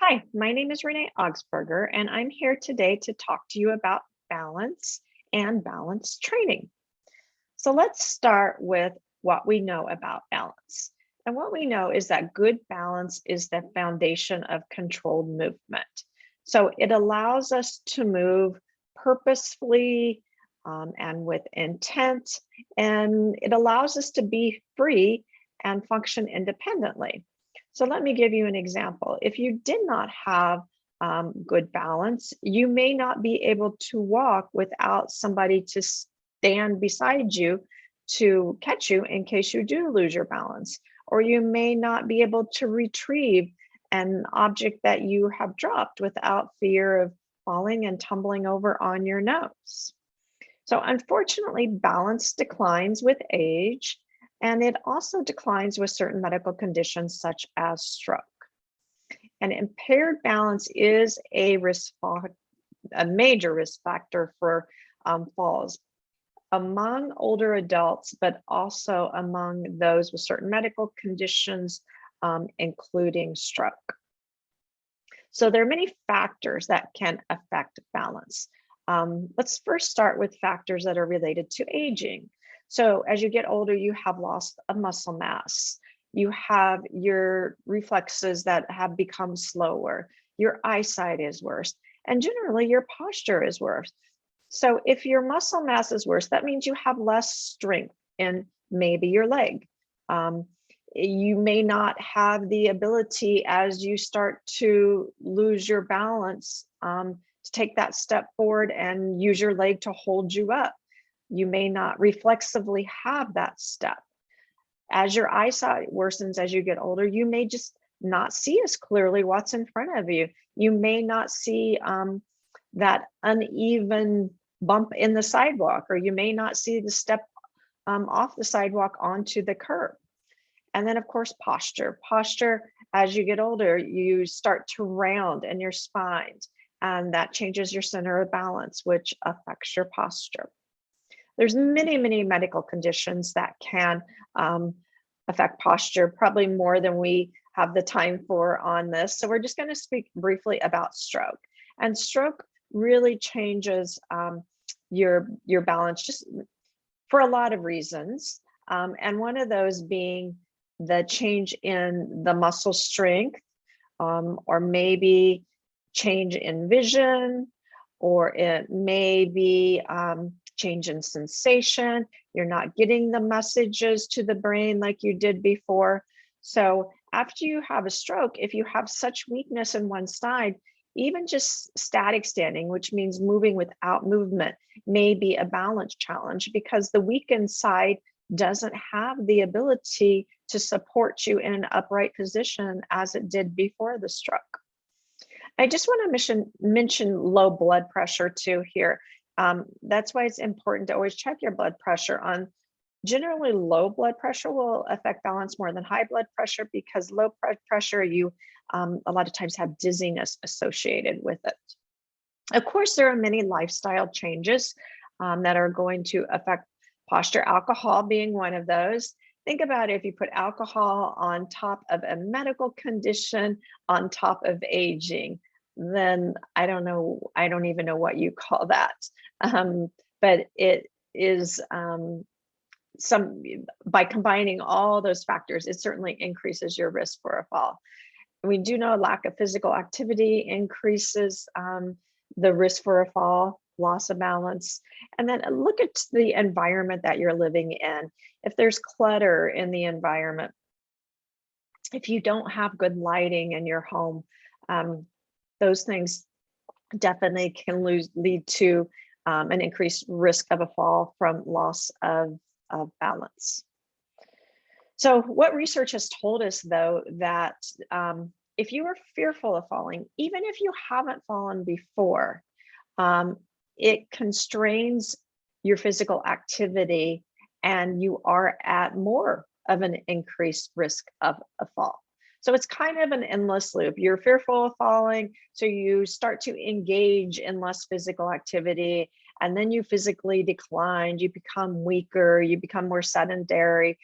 Hi, my name is Renee Augsburger, and I'm here today to talk to you about balance and balance training. So let's start with what we know about balance. And what we know is that good balance is the foundation of controlled movement. So it allows us to move purposefully and with intent, and it allows us to be free and function independently. So let me give you an example. If you did not have good balance, you may not be able to walk without somebody to stand beside you to catch you in case you do lose your balance. Or you may not be able to retrieve an object that you have dropped without fear of falling and tumbling over on your nose. So unfortunately, balance declines with age, and it also declines with certain medical conditions such as stroke. And impaired balance is a major risk factor for falls among older adults, but also among those with certain medical conditions, including stroke. So there are many factors that can affect balance. Let's first start with factors that are related to aging. So as you get older, you have loss of muscle mass. You have your reflexes that have become slower. Your eyesight is worse. And generally, your posture is worse. So if your muscle mass is worse, that means you have less strength in maybe your leg. You may not have the ability as you start to lose your balance to take that step forward and use your leg to hold you up. You may not reflexively have that step. As your eyesight worsens as you get older, you may just not see as clearly what's in front of you. You may not see that uneven bump in the sidewalk, or you may not see the step off the sidewalk onto the curb. And then, of course, posture. Posture, as you get older, you start to round in your spine, and that changes your center of balance, which affects your posture. There's many, many medical conditions that can affect posture, probably more than we have the time for on this. So we're just going to speak briefly about stroke. And stroke really changes your balance just for a lot of reasons. And one of those being the change in the muscle strength, or maybe change in vision, or it may be change in sensation. You're not getting the messages to the brain like you did before. So after you have a stroke, if you have such weakness in one side, even just static standing, which means moving without movement, may be a balance challenge because the weakened side doesn't have the ability to support you in an upright position as it did before the stroke. I just want to mention low blood pressure too here. That's why it's important to always check your blood pressure. Generally, low blood pressure will affect balance more than high blood pressure because low blood pressure, you a lot of times have dizziness associated with it. Of course, there are many lifestyle changes that are going to affect posture, alcohol being one of those. Think about if you put alcohol on top of a medical condition, on top of aging, then I don't even know what you call that. But it is by combining all those factors, it certainly increases your risk for a fall. We do know lack of physical activity increases the risk for a fall, loss of balance. And then look at the environment that you're living in. If there's clutter in the environment, if you don't have good lighting in your home, those things definitely can lead to an increased risk of a fall from loss of balance. So what research has told us, though, that if you are fearful of falling, even if you haven't fallen before, it constrains your physical activity and you are at more of an increased risk of a fall. So it's kind of an endless loop. You're fearful of falling, so you start to engage in less physical activity, and then you physically decline, you become weaker, you become more sedentary.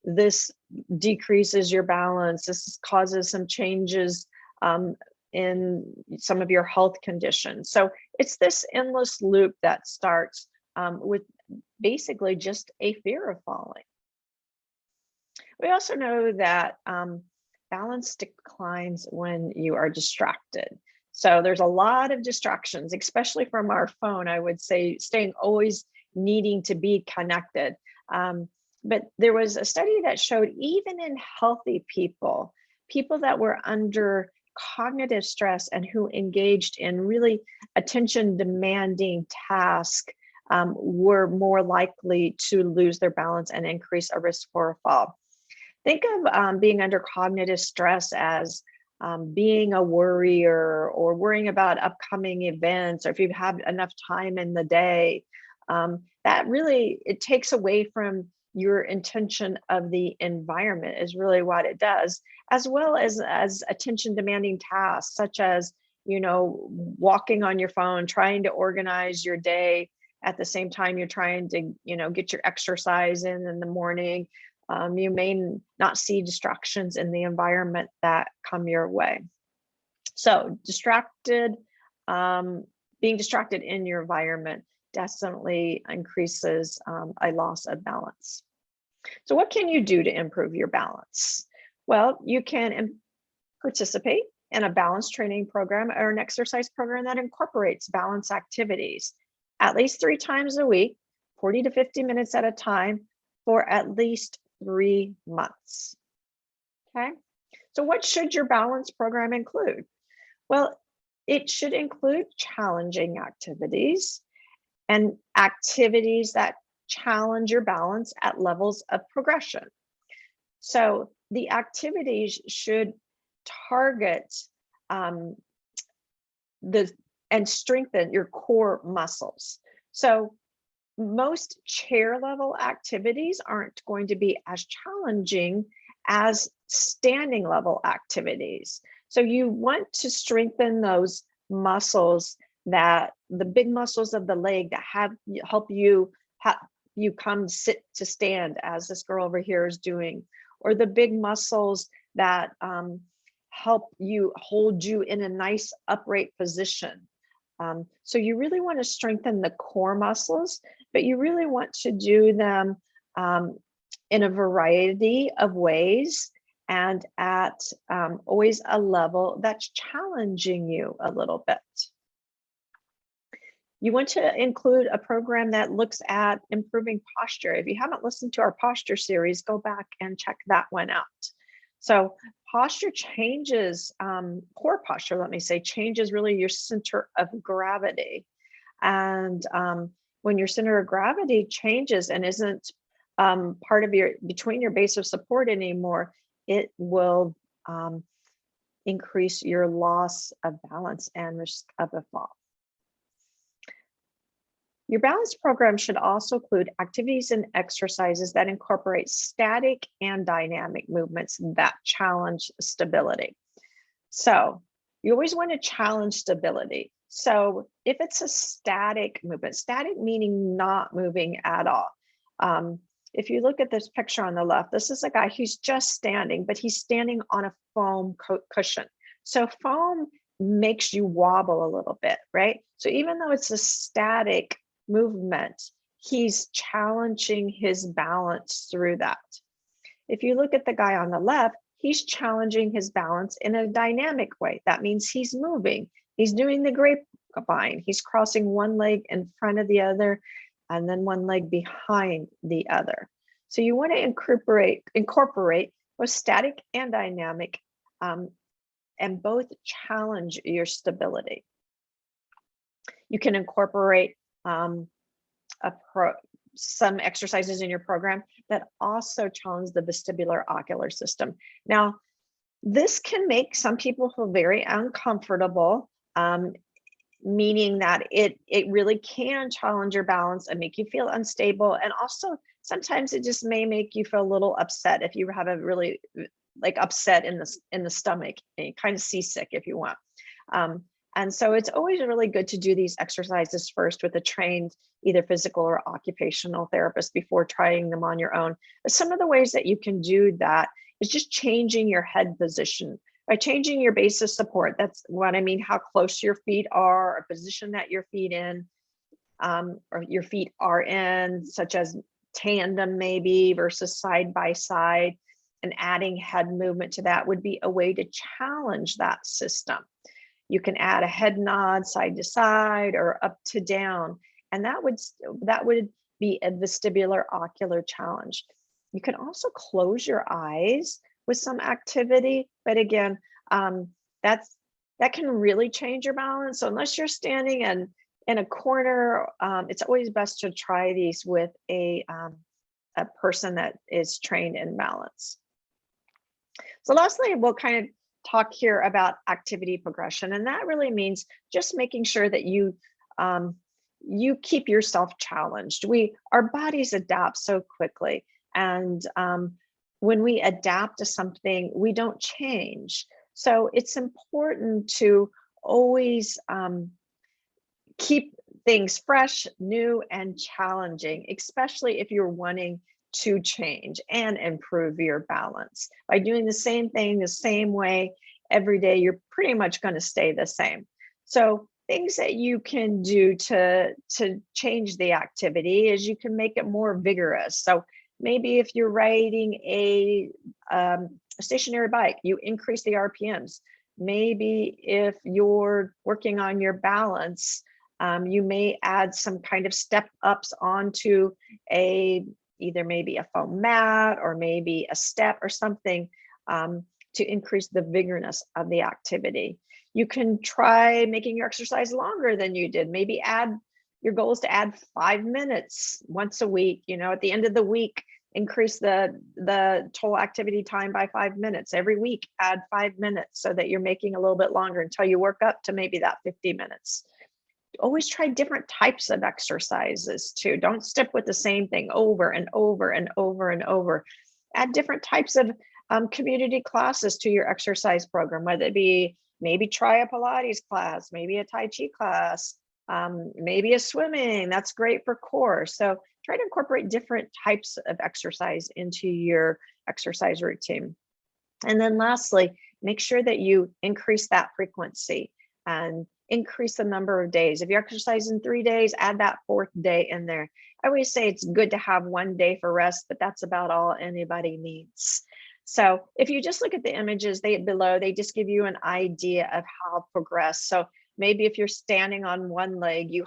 This decreases your balance. This causes some changes um, in some of your health conditions. So it's this endless loop that starts with basically just a fear of falling. We also know that balance declines when you are distracted. So there's a lot of distractions, especially from our phone. I would say staying always needing to be connected. But there was a study that showed even in healthy people, people that were under cognitive stress and who engaged in really attention demanding tasks were more likely to lose their balance and increase a risk for a fall. Think of being under cognitive stress as being a worrier or worrying about upcoming events, or if you have enough time in the day. That really, it takes away from your intention of the environment is really what it does, as well as attention demanding tasks, such as, walking on your phone, trying to organize your day at the same time you're trying to, get your exercise in the morning. You may not see distractions in the environment that come your way. So being distracted in your environment definitely increases a loss of balance. So what can you do to improve your balance? Well, you can participate in a balance training program or an exercise program that incorporates balance activities at least 3 times a week, 40 to 50 minutes at a time for at least 3 months. Okay, so what should your balance program include? Well, it should include challenging activities and activities that challenge your balance at levels of progression. So the activities should target and strengthen your core muscles. So most chair level activities aren't going to be as challenging as standing level activities. So you want to strengthen those muscles, that the big muscles of the leg that help you come sit to stand, as this girl over here is doing, or the big muscles that help you hold you in a nice upright position. So you really want to strengthen the core muscles, but you really want to do them in a variety of ways and at always a level that's challenging you a little bit. You want to include a program that looks at improving posture. If you haven't listened to our posture series, go back and check that one out. So posture changes, core posture, let me say, changes really your center of gravity. And when your center of gravity changes and isn't part of between your base of support anymore, it will increase your loss of balance and risk of a fall. Your balance program should also include activities and exercises that incorporate static and dynamic movements that challenge stability. So you always want to challenge stability. So if it's a static movement, static meaning not moving at all. If you look at this picture on the left, this is a guy who's just standing, but he's standing on a foam cushion. So foam makes you wobble a little bit, right? So even though it's a static movement, he's challenging his balance through that. If you look at the guy on the left, he's challenging his balance in a dynamic way. That means he's moving. He's doing the grapevine. He's crossing one leg in front of the other and then one leg behind the other. So you want to incorporate both static and dynamic, and both challenge your stability. You can incorporate some exercises in your program that also challenge the vestibular ocular system. Now, this can make some people feel very uncomfortable, meaning that it really can challenge your balance and make you feel unstable. And also sometimes it just may make you feel a little upset if you have a really upset in the stomach, and kind of seasick if you want. And so it's always really good to do these exercises first with a trained either physical or occupational therapist before trying them on your own. But some of the ways that you can do that is just changing your head position By changing your base of support, that's what I mean, how close your feet are, a position that your feet in, or your feet are in, such as tandem maybe versus side by side, and adding head movement to that would be a way to challenge that system. You can add a head nod side to side or up to down, and that would be a vestibular ocular challenge. You can also close your eyes with some activity, but again, that can really change your balance. So unless you're standing in a corner, it's always best to try these with a person that is trained in balance. So lastly, we'll kind of talk here about activity progression, and that really means just making sure that you keep yourself challenged. Our bodies adapt so quickly, and when we adapt to something, we don't change. So it's important to always keep things fresh, new, and challenging, especially if you're wanting to change and improve your balance. By doing the same thing the same way every day, you're pretty much going to stay the same. So things that you can do to change the activity is you can make it more vigorous. So maybe if you're riding a stationary bike, you increase the RPMs. Maybe if you're working on your balance, you may add some kind of step ups onto either maybe a foam mat or maybe a step or something to increase the vigorousness of the activity. You can try making your exercise longer than you did. Maybe your goal is to add 5 minutes once a week. At the end of the week, increase the total activity time by 5 minutes. Every week, add 5 minutes so that you're making a little bit longer until you work up to maybe that 50 minutes. Always try different types of exercises too. Don't stick with the same thing over and over and over and over. Add different types of community classes to your exercise program, whether it be maybe try a Pilates class, maybe a Tai Chi class, maybe a swimming. That's great for core. So try to incorporate different types of exercise into your exercise routine. And then lastly, make sure that you increase that frequency and increase the number of days. If you exercise in 3 days, add that 4th day in there. I always say it's good to have 1 day for rest, but that's about all anybody needs. So if you just look at the images below, they just give you an idea of how to progress. So maybe if you're standing on one leg, you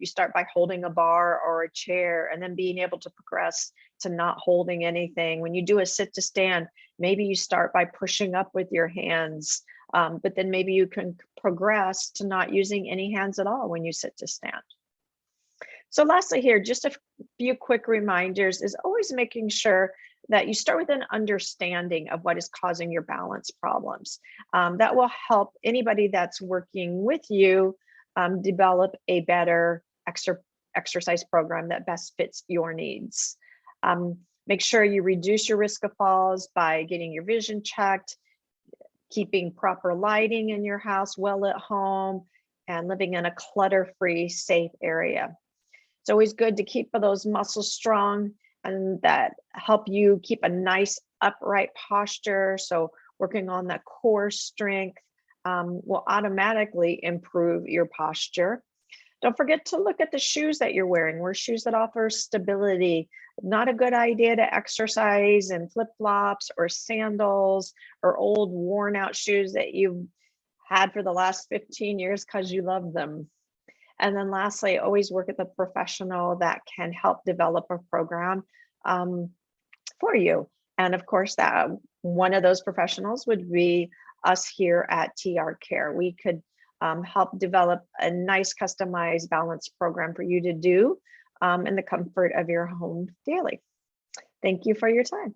start by holding a bar or a chair and then being able to progress to not holding anything. When you do a sit to stand, maybe you start by pushing up with your hands, but then maybe you can progress to not using any hands at all when you sit to stand. So lastly here, just a few quick reminders is always making sure that you start with an understanding of what is causing your balance problems. That will help anybody that's working with you develop a better exercise program that best fits your needs. Make sure you reduce your risk of falls by getting your vision checked, keeping proper lighting in your house, well at home, and living in a clutter-free, safe area. It's always good to keep those muscles strong and that help you keep a nice upright posture. So working on that core strength will automatically improve your posture. Don't forget to look at the shoes that you're wearing. Wear shoes that offer stability. Not a good idea to exercise in flip-flops or sandals or old worn out shoes that you've had for the last 15 years because you love them. And then lastly, always work with a professional that can help develop a program for you. And of course, that one of those professionals would be us here at TR Care. We could help develop a nice customized balance program for you to do in the comfort of your home daily. Thank you for your time.